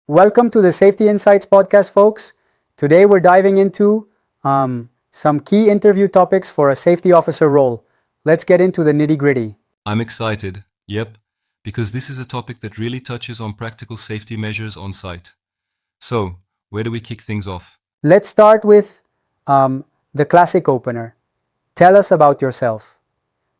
Welcome to the Safety Insights podcast, folks. Today we're diving into some key interview topics for a safety officer role. Let's get into the nitty-gritty. I'm excited, because this is a topic that really touches on practical safety measures on site. So, where do we kick things off? Let's start with the classic opener. Tell us about yourself.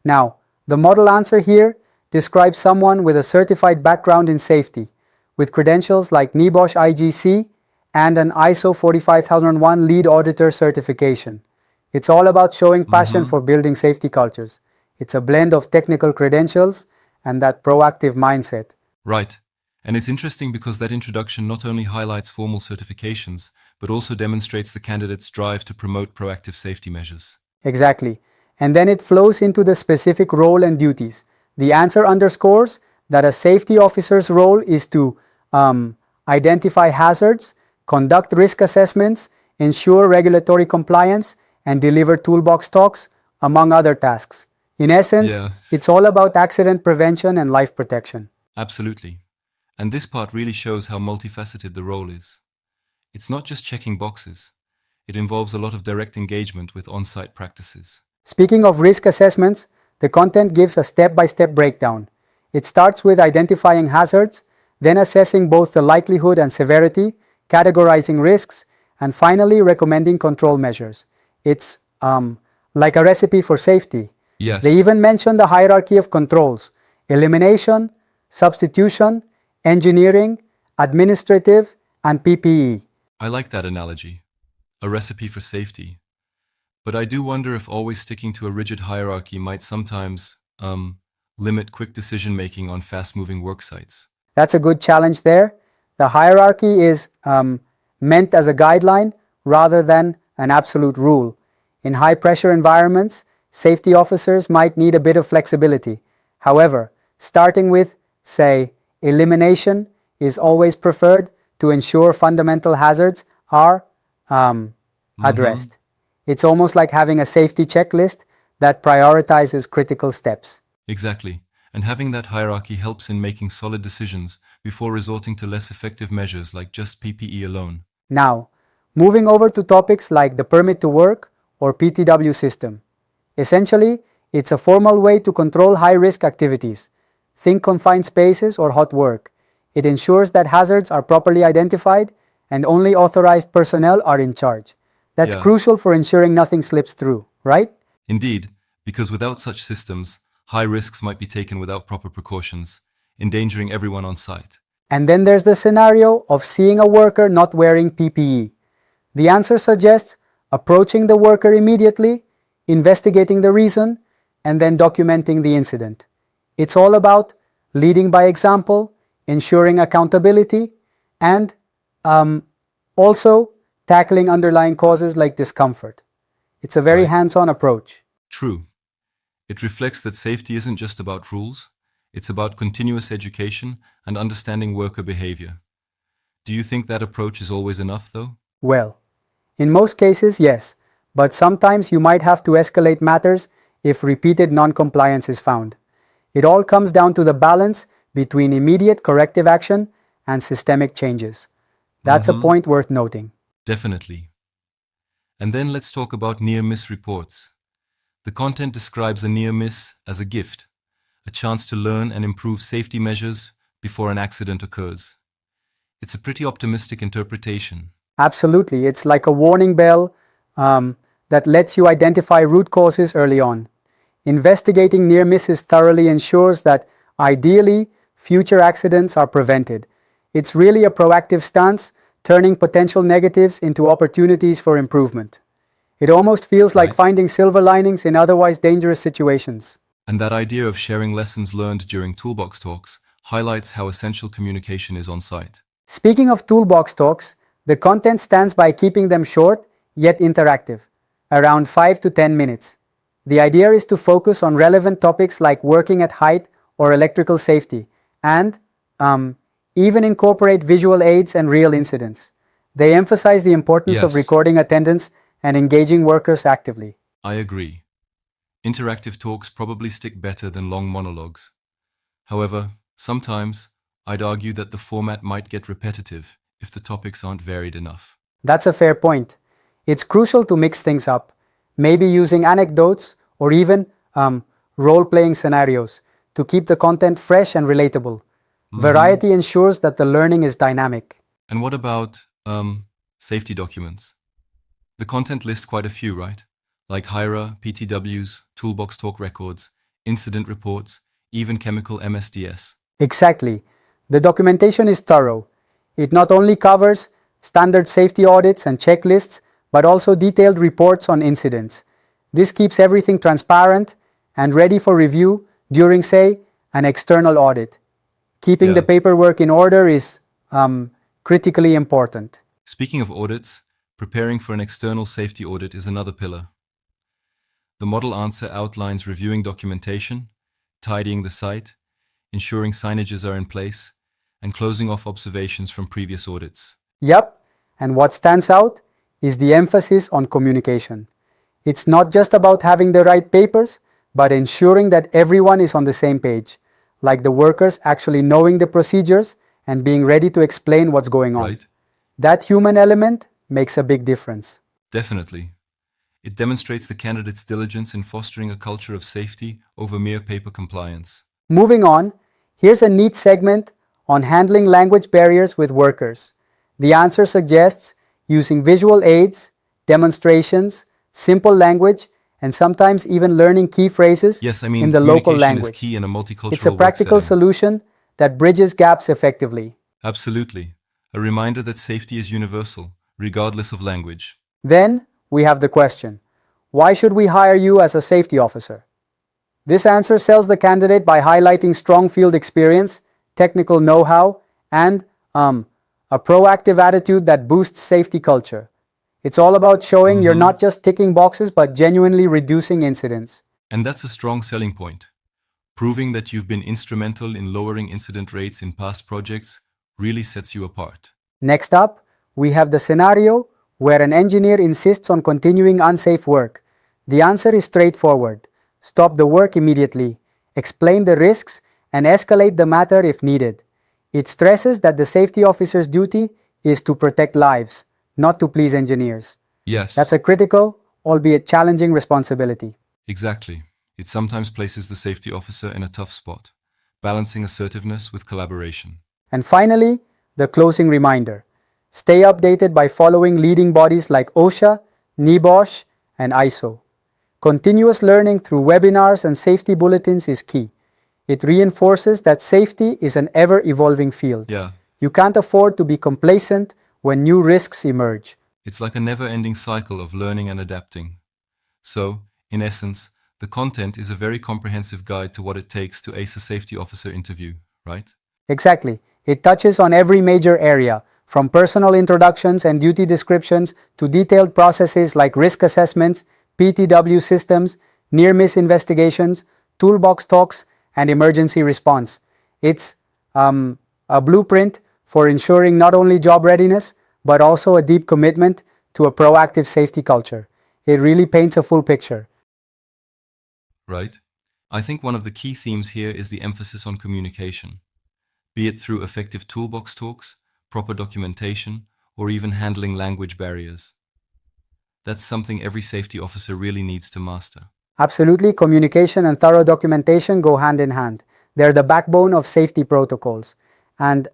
Now, the model answer here describes someone with a certified background in safety, with credentials like NEBOSH IGC and an ISO 45001 lead auditor certification. It's all about showing passion for building safety cultures. It's a blend of technical credentials and that proactive mindset. Right. And it's interesting because that introduction not only highlights formal certifications, but also demonstrates the candidate's drive to promote proactive safety measures. Exactly. And then it flows into the specific role and duties. The answer underscores that a safety officer's role is to identify hazards, conduct risk assessments, ensure regulatory compliance, and deliver toolbox talks, among other tasks. In essence, it's all about accident prevention and life protection. Absolutely. And this part really shows how multifaceted the role is. It's not just checking boxes. It involves a lot of direct engagement with on-site practices. Speaking of risk assessments, the content gives a step-by-step breakdown. It starts with identifying hazards, then assessing both the likelihood and severity, categorizing risks, and finally recommending control measures. It's like a recipe for safety. Yes. They even mention the hierarchy of controls: elimination, substitution, engineering, administrative, and PPE. I like that analogy. A recipe for safety. But I do wonder if always sticking to a rigid hierarchy might sometimes limit quick decision-making on fast-moving work sites. That's a good challenge there. The hierarchy is meant as a guideline rather than an absolute rule. In high-pressure environments, safety officers might need a bit of flexibility. However, starting with, say, elimination is always preferred to ensure fundamental hazards are addressed. It's almost like having a safety checklist that prioritizes critical steps. Exactly. And having that hierarchy helps in making solid decisions before resorting to less effective measures like just PPE alone. Now, moving over to topics like the permit to work or PTW system. Essentially, it's a formal way to control high-risk activities. Think confined spaces or hot work. It ensures that hazards are properly identified and only authorized personnel are in charge. That's crucial for ensuring nothing slips through, right? Indeed, because without such systems, high risks might be taken without proper precautions, endangering everyone on site. And then there's the scenario of seeing a worker not wearing PPE. The answer suggests approaching the worker immediately, investigating the reason, and then documenting the incident. It's all about leading by example, ensuring accountability, and also tackling underlying causes like discomfort. It's a very hands-on approach. True. It reflects that safety isn't just about rules, it's about continuous education and understanding worker behavior. Do you think that approach is always enough, though? Well, in most cases, yes, but sometimes you might have to escalate matters if repeated non-compliance is found. It all comes down to the balance between immediate corrective action and systemic changes. That's a point worth noting. Definitely. And then let's talk about near-miss reports. The content describes a near-miss as a gift, a chance to learn and improve safety measures before an accident occurs. It's a pretty optimistic interpretation. Absolutely. It's like a warning bell that lets you identify root causes early on. Investigating near misses thoroughly ensures that, ideally, future accidents are prevented. It's really a proactive stance, turning potential negatives into opportunities for improvement. It almost feels like finding silver linings in otherwise dangerous situations. And that idea of sharing lessons learned during toolbox talks highlights how essential communication is on site. Speaking of toolbox talks, the content stands by keeping them short yet interactive, around 5 to 10 minutes. The idea is to focus on relevant topics like working at height or electrical safety, and even incorporate visual aids and real incidents. They emphasize the importance of recording attendance and engaging workers actively. I agree. Interactive talks probably stick better than long monologues. However, sometimes I'd argue that the format might get repetitive if the topics aren't varied enough. That's a fair point. It's crucial to mix things up, maybe using anecdotes or even role-playing scenarios to keep the content fresh and relatable. Variety ensures that the learning is dynamic. And what about safety documents? The content lists quite a few, right? Like HIRA, PTWs, toolbox talk records, incident reports, even chemical MSDS. Exactly. The documentation is thorough. It not only covers standard safety audits and checklists, but also detailed reports on incidents. This keeps everything transparent and ready for review during, say, an external audit. Keeping the paperwork in order is critically important. Speaking of audits, preparing for an external safety audit is another pillar. The model answer outlines reviewing documentation, tidying the site, ensuring signages are in place, and closing off observations from previous audits. Yep, and what stands out is the emphasis on communication. It's not just about having the right papers, but ensuring that everyone is on the same page, like the workers actually knowing the procedures and being ready to explain what's going on. Right? That human element makes a big difference. Definitely. It demonstrates the candidate's diligence in fostering a culture of safety over mere paper compliance. Moving on, here's a neat segment on handling language barriers with workers. The answer suggests using visual aids, demonstrations, simple language, and sometimes even learning key phrases in the local language. Is key in a multicultural It's a practical solution that bridges gaps effectively. Absolutely. A reminder that safety is universal, regardless of language. Then we have the question, why should we hire you as a safety officer? This answer sells the candidate by highlighting strong field experience, technical know-how, and a proactive attitude that boosts safety culture. It's all about showing you're not just ticking boxes, but genuinely reducing incidents. And that's a strong selling point. Proving that you've been instrumental in lowering incident rates in past projects really sets you apart. Next up, we have the scenario where an engineer insists on continuing unsafe work. The answer is straightforward. Stop the work immediately, explain the risks, and escalate the matter if needed. It stresses that the safety officer's duty is to protect lives, not to please engineers. Yes. That's a critical, albeit challenging responsibility. Exactly. It sometimes places the safety officer in a tough spot, balancing assertiveness with collaboration. And finally, the closing reminder. Stay updated by following leading bodies like OSHA, NEBOSH, and ISO. Continuous learning through webinars and safety bulletins is key. It reinforces that safety is an ever-evolving field. You can't afford to be complacent when new risks emerge. It's like a never-ending cycle of learning and adapting. So, in essence, the content is a very comprehensive guide to what it takes to ace a safety officer interview, right? Exactly. It touches on every major area, from personal introductions and duty descriptions to detailed processes like risk assessments, PTW systems, near-miss investigations, toolbox talks, and emergency response. It's a blueprint for ensuring not only job readiness, but also a deep commitment to a proactive safety culture. It really paints a full picture. Right. I think one of the key themes here is the emphasis on communication, be it through effective toolbox talks, proper documentation, or even handling language barriers. That's something every safety officer really needs to master. Absolutely, communication and thorough documentation go hand in hand. They're the backbone of safety protocols. And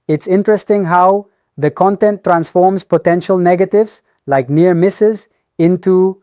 it's interesting how the content transforms potential negatives like near misses into,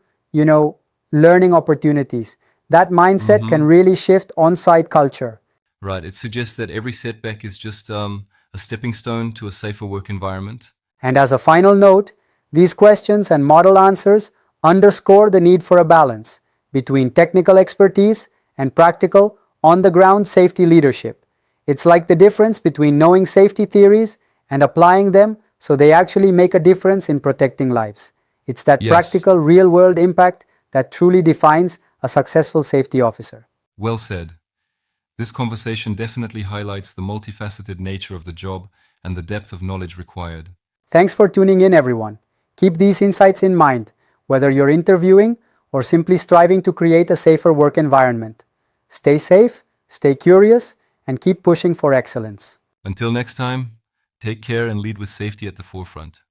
learning opportunities. That mindset can really shift on-site culture. Right, it suggests that every setback is just a stepping stone to a safer work environment. And as a final note, these questions and model answers underscore the need for a balance between technical expertise and practical, on-the-ground safety leadership. It's like the difference between knowing safety theories and applying them so they actually make a difference in protecting lives. It's that practical, real-world impact that truly defines a successful safety officer. Well said. This conversation definitely highlights the multifaceted nature of the job and the depth of knowledge required. Thanks for tuning in, everyone. Keep these insights in mind, whether you're interviewing or simply striving to create a safer work environment. Stay safe, stay curious, and keep pushing for excellence. Until next time, take care and lead with safety at the forefront.